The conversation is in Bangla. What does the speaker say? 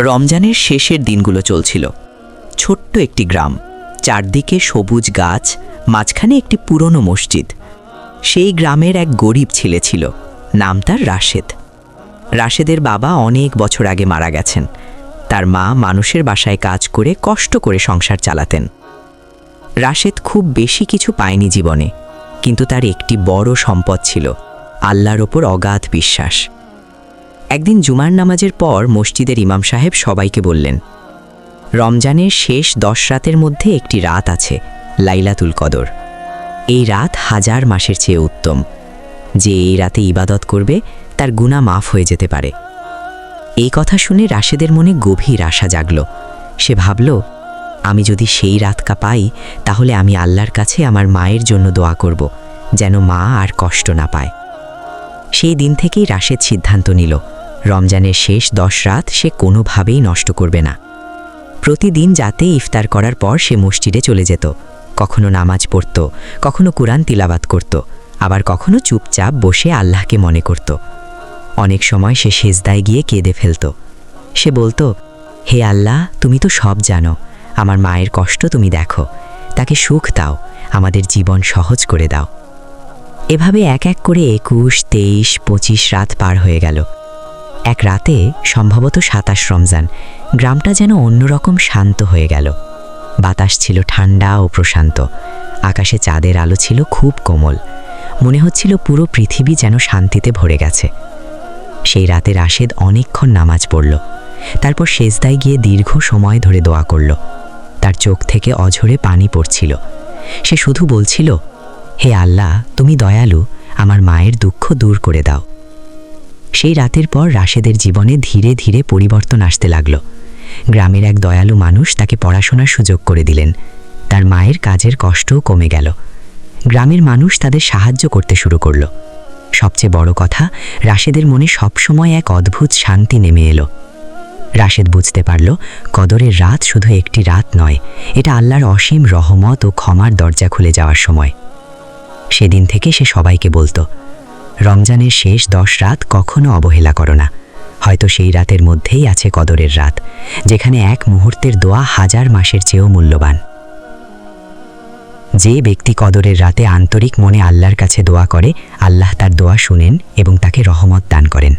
রমজানের শেষের দিনগুলো চলছিল। ছোট্ট একটি গ্রাম, চারদিকে সবুজ গাছ, মাঝখানে একটি পুরনো মসজিদ। সেই গ্রামের এক গরিব ছেলে ছিল, নাম তার রাশেদ। রাশেদের বাবা অনেক বছর আগে মারা গেছেন। তার মা মানুষের বাসায় কাজ করে কষ্ট করে সংসার চালাতেন। রাশেদ খুব বেশি কিছু পায়নি জীবনে, কিন্তু তার একটি বড় সম্পদ ছিল, আল্লাহর ওপর অগাধ বিশ্বাস। একদিন জুমার নামাজের পর মসজিদের ইমাম সাহেব সবাইকে বললেন, রমজানের শেষ 10 রাতের মধ্যে একটি রাত আছে, লাইলাতুল কদর। এই রাত 1000 মাসের চেয়ে উত্তম। যে এই রাতে ইবাদত করবে তার গুনাহ মাফ হয়ে যেতে পারে। এই কথা শুনে রাশেদের মনে গভীর আশা জাগল। সে ভাবল, আমি যদি সেই রাতটা পাই তাহলে আমি আল্লাহর কাছে আমার মায়ের জন্য দোয়া করব, যেন মা আর কষ্ট না পায়। সেই দিন থেকেই রাশেদ সিদ্ধান্ত নিল, রমজানের শেষ 10 রাত সে কোনোভাবেই নষ্ট করবে না। প্রতিদিন যাতে ইফতার করার পর সে মসজিদে চলে যেত। কখনো নামাজ পড়ত, কখনো কুরআন তিলাওয়াত করত, আবার কখনো চুপচাপ বসে আল্লাহকে মনে করত। অনেক সময় সে সেজদায় গিয়ে কেঁদে ফেলত। সে বলতো, হে আল্লাহ, তুমি তো সব জানো, আমার মায়ের কষ্ট তুমি দেখো, তাকে সুখ দাও, আমাদের জীবন সহজ করে দাও। এভাবে এক এক করে 21, 23, 25 রাত পার হয়ে গেল। এক রাতে, সম্ভবত 27 রমজান, গ্রামটা যেন অন্যরকম শান্ত হয়ে গেল। বাতাস ছিল ঠান্ডা ও প্রশান্ত, আকাশে চাঁদের আলো ছিল খুব কোমল। মনে হচ্ছিল পুরো পৃথিবী যেন শান্তিতে ভরে গেছে। সেই রাতে রাশেদ অনেকক্ষণ নামাজ পড়ল, তারপর সেজদায় গিয়ে দীর্ঘ সময় ধরে দোয়া করল। তার চোখ থেকে অঝরে পানি পড়ছিল। সে শুধু বলছিল, হে আল্লাহ, তুমি দয়ালু, আমার মায়ের দুঃখ দূর করে দাও। সেই রাতের পর রাশেদের জীবনে ধীরে ধীরে পরিবর্তন আসতে লাগল। গ্রামের এক দয়ালু মানুষ তাকে পড়াশোনার সুযোগ করে দিলেন। তার মায়ের কাজের কষ্টও কমে গেল। গ্রামের মানুষ তাদের সাহায্য করতে শুরু করল। সবচেয়ে বড় কথা, রাশেদের মনে সবসময় এক অদ্ভুত শান্তি নেমে এলো। রাশেদ বুঝতে পারল, কদরের রাত শুধু একটি রাত নয়, এটা আল্লাহর অসীম রহমত ও ক্ষমার দরজা খুলে যাওয়ার সময়। সেদিন থেকে সে সবাইকে বলতো, রমজানের শেষ 10 রাত কখনো অবহেলা করো না। হয়তো সেই রাতের মধ্যেই আছে কদরের রাত, যেখানে এক মুহূর্তের দোয়া 1000 মাসের চেয়েও মূল্যবান। যে ব্যক্তি কদরের রাতে আন্তরিক মনে আল্লাহর কাছে দোয়া করে, আল্লাহ তার দোয়া শুনেন এবং তাকে রহমত দান করেন।